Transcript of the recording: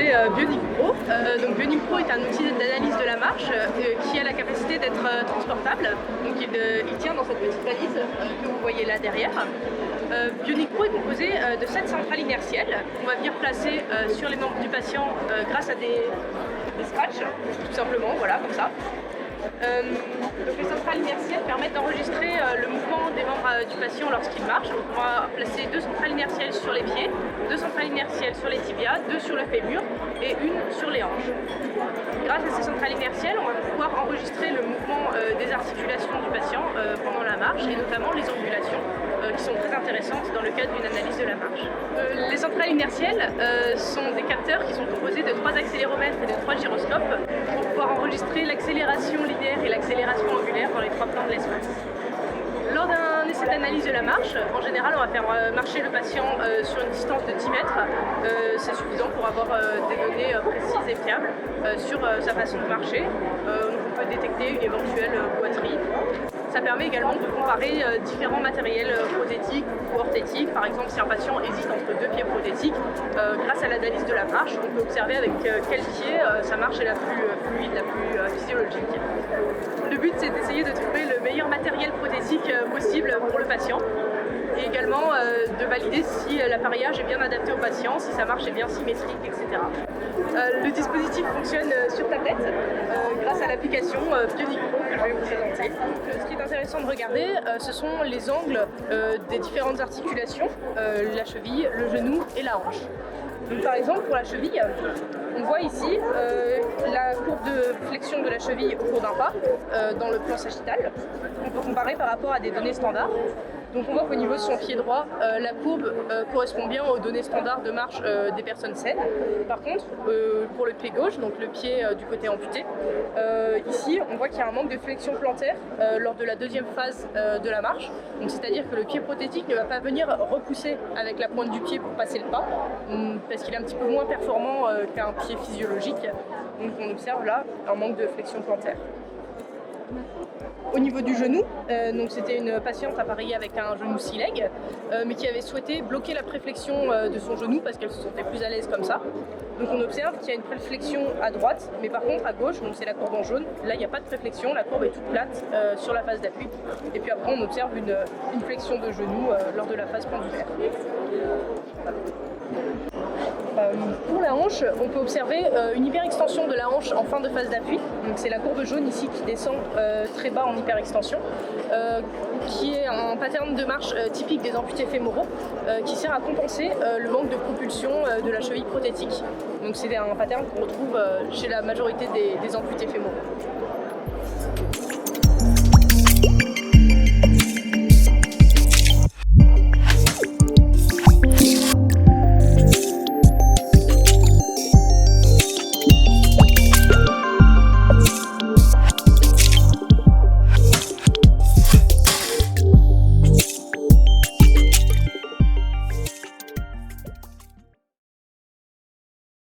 proposer Bionic Pro. Donc Bionic Pro est un outil d'analyse de la marche qui a la capacité d'être transportable. Donc il tient dans cette petite valise que vous voyez là derrière. Bionic Pro est composé de 7 centrales inertielles qu'on va venir placer sur les membres du patient grâce à des scratchs, tout simplement, voilà, comme ça. Donc les centrales inertielles permettent d'enregistrer le mouvement des membres du patient lorsqu'il marche. Donc on va placer 2 centrales inertielles sur les pieds, 2 centrales inertielles sur les tibias, 2 sur le fémur et 1 sur les hanches. Grâce à ces centrales inertielles, on va pouvoir enregistrer le mouvement des articulations du patient pendant la marche et notamment les ambulations qui sont très intéressantes dans le cadre d'une analyse de la marche. Les centrales inertielles sont des capteurs qui sont composés de 3 accéléromètres et de 3 gyroscopes pour pouvoir enregistrer l'accélération linéaire et l'accélération angulaire dans les 3 plans de l'espace. Lors d'un essai d'analyse de la marche, en général, on va faire marcher le patient sur une distance de 10 mètres. C'est suffisant pour avoir des données précises et fiables sur sa façon de marcher. On peut détecter une éventuelle boiterie. Ça permet également de comparer différents matériels prothétiques ou orthétiques. Par exemple, si un patient hésite entre 2 pieds prothétiques, grâce à l'analyse de la marche, on peut observer avec quel pied sa marche est la plus fluide, la plus physiologique. Le but, c'est d'essayer de trouver le meilleur matériel prothétique possible pour le patient et également de valider si l'appareillage est bien adapté au patient, si sa marche est bien symétrique, etc. Le dispositif fonctionne sur tablette grâce à l'application Bionic Pro que je vais vous présenter. Ce qui est intéressant de regarder, ce sont les angles des différentes articulations, la cheville, le genou et la hanche. Donc, par exemple, pour la cheville, on voit ici la courbe de flexion de la cheville au cours d'un pas dans le plan sagittal. On peut comparer par rapport à des données standards. Donc on voit qu'au niveau de son pied droit, la courbe correspond bien aux données standards de marche des personnes saines. Par contre, pour le pied gauche, donc le pied du côté amputé, ici on voit qu'il y a un manque de flexion plantaire lors de la deuxième phase de la marche. Donc c'est-à-dire que le pied prothétique ne va pas venir repousser avec la pointe du pied pour passer le pas, parce qu'il est un petit peu moins performant qu'un pied physiologique. Donc on observe là un manque de flexion plantaire. Au niveau du genou, donc c'était une patiente appareillée avec un genou sea-leg, mais qui avait souhaité bloquer la préflexion de son genou parce qu'elle se sentait plus à l'aise comme ça. Donc on observe qu'il y a une préflexion à droite, mais par contre à gauche, donc c'est la courbe en jaune, là il n'y a pas de préflexion, la courbe est toute plate sur la phase d'appui. Et puis après on observe une flexion de genou lors de la phase pendulaire. Pour la hanche, on peut observer une hyperextension de la hanche en fin de phase d'appui. Donc c'est la courbe jaune ici qui descend très bas en hyperextension, qui est un pattern de marche typique des amputés fémoraux, qui sert à compenser le manque de propulsion de la cheville prothétique. Donc c'est un pattern qu'on retrouve chez la majorité des amputés fémoraux.